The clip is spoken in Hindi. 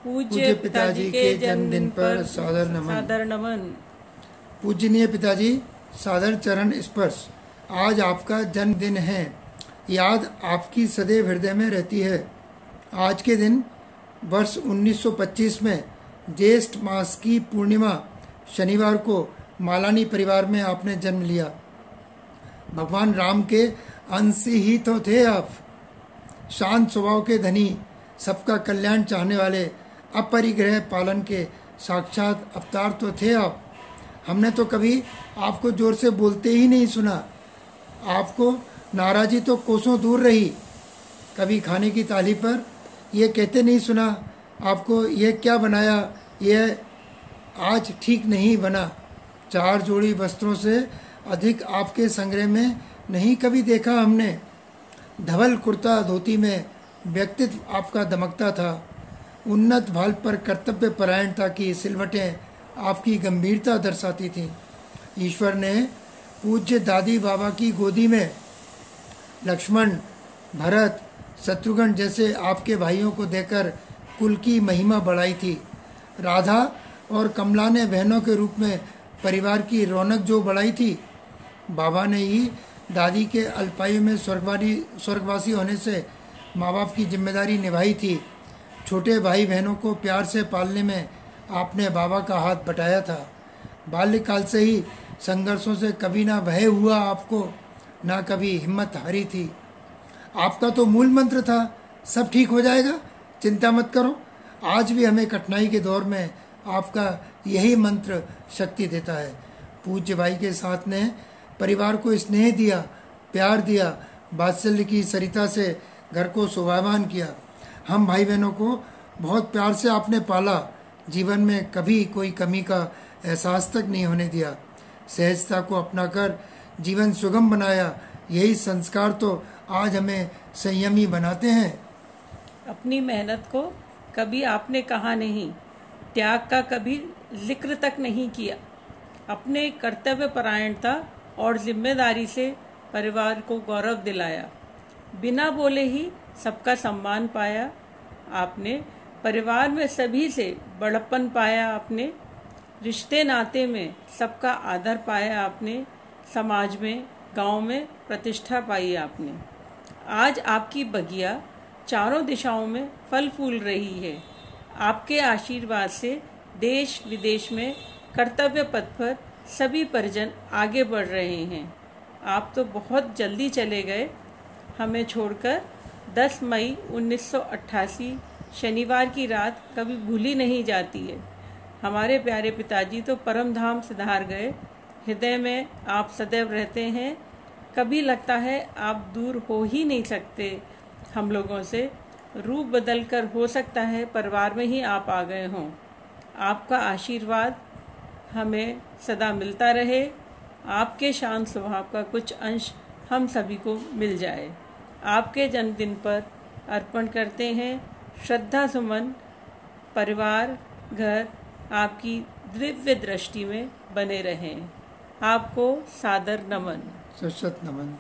पूज्य पिताजी के जन्मदिन पर सादर नमन। पूजनीय पिताजी, सादर चरण स्पर्श। आज आपका जन्मदिन है। याद आपकी सदैव हृदय में रहती है। आज के दिन वर्ष 1925 में ज्येष्ठ मास की पूर्णिमा शनिवार को मालानी परिवार में आपने जन्म लिया। भगवान राम के अंश ही तो थे आप। शांत स्वभाव के धनी, सबका कल्याण चाहने वाले, अपरिग्रह पालन के साक्षात अवतार तो थे आप। हमने तो कभी आपको जोर से बोलते ही नहीं सुना। आपको नाराजी तो कोसों दूर रही। कभी खाने की थाली पर यह कहते नहीं सुना आपको, यह क्या बनाया, यह आज ठीक नहीं बना। 4 जोड़ी वस्त्रों से अधिक आपके संग्रह में नहीं कभी देखा हमने। धवल कुर्ता धोती में व्यक्तित्व आपका दमकता था। उन्नत भाल पर कर्तव्य परायणता की सिलवटें आपकी गंभीरता दर्शाती थीं। ईश्वर ने पूज्य दादी बाबा की गोदी में लक्ष्मण, भरत, शत्रुघ्न जैसे आपके भाइयों को देकर कुल की महिमा बढ़ाई थी। राधा और कमला ने बहनों के रूप में परिवार की रौनक जो बढ़ाई थी। बाबा ने ही दादी के अल्पायु में स्वर्गवासी होने से माँ बाप की जिम्मेदारी निभाई थी। छोटे भाई बहनों को प्यार से पालने में आपने बाबा का हाथ बटाया था। बाल्यकाल से ही संघर्षों से कभी ना भय हुआ आपको, ना कभी हिम्मत हारी थी। आपका तो मूल मंत्र था, सब ठीक हो जाएगा, चिंता मत करो। आज भी हमें कठिनाई के दौर में आपका यही मंत्र शक्ति देता है। पूज्य भाई के साथ ने परिवार को स्नेह दिया, प्यार दिया, वात्सल्य की सरिता से घर को शोभावान किया। हम भाई बहनों को बहुत प्यार से आपने पाला। जीवन में कभी कोई कमी का एहसास तक नहीं होने दिया। सहजता को अपनाकर जीवन सुगम बनाया। यही संस्कार तो आज हमें संयमी बनाते हैं। अपनी मेहनत को कभी आपने कहा नहीं, त्याग का कभी जिक्र तक नहीं किया। अपने कर्तव्य परायणता और जिम्मेदारी से परिवार को गौरव दिलाया। बिना बोले ही सबका सम्मान पाया आपने। परिवार में सभी से बड़प्पन पाया आपने। रिश्ते नाते में सबका आदर पाया आपने। समाज में, गांव में प्रतिष्ठा पाई आपने। आज आपकी बगिया चारों दिशाओं में फल फूल रही है। आपके आशीर्वाद से देश विदेश में कर्तव्य पथ पर सभी परिजन आगे बढ़ रहे हैं। आप तो बहुत जल्दी चले गए, हमें छोड़कर। 10 मई 1988 शनिवार की रात कभी भूली नहीं जाती है। हमारे प्यारे पिताजी तो परम धाम सिधार गए। हृदय में आप सदैव रहते हैं। कभी लगता है आप दूर हो ही नहीं सकते हम लोगों से। रूप बदल कर हो सकता है परिवार में ही आप आ गए हों। आपका आशीर्वाद हमें सदा मिलता रहे। आपके शांत स्वभाव का कुछ अंश हम सभी को मिल जाए। आपके जन्मदिन पर अर्पण करते हैं श्रद्धा सुमन। परिवार, घर आपकी दिव्य दृष्टि में बने रहें। आपको सादर नमन। सशत नमन।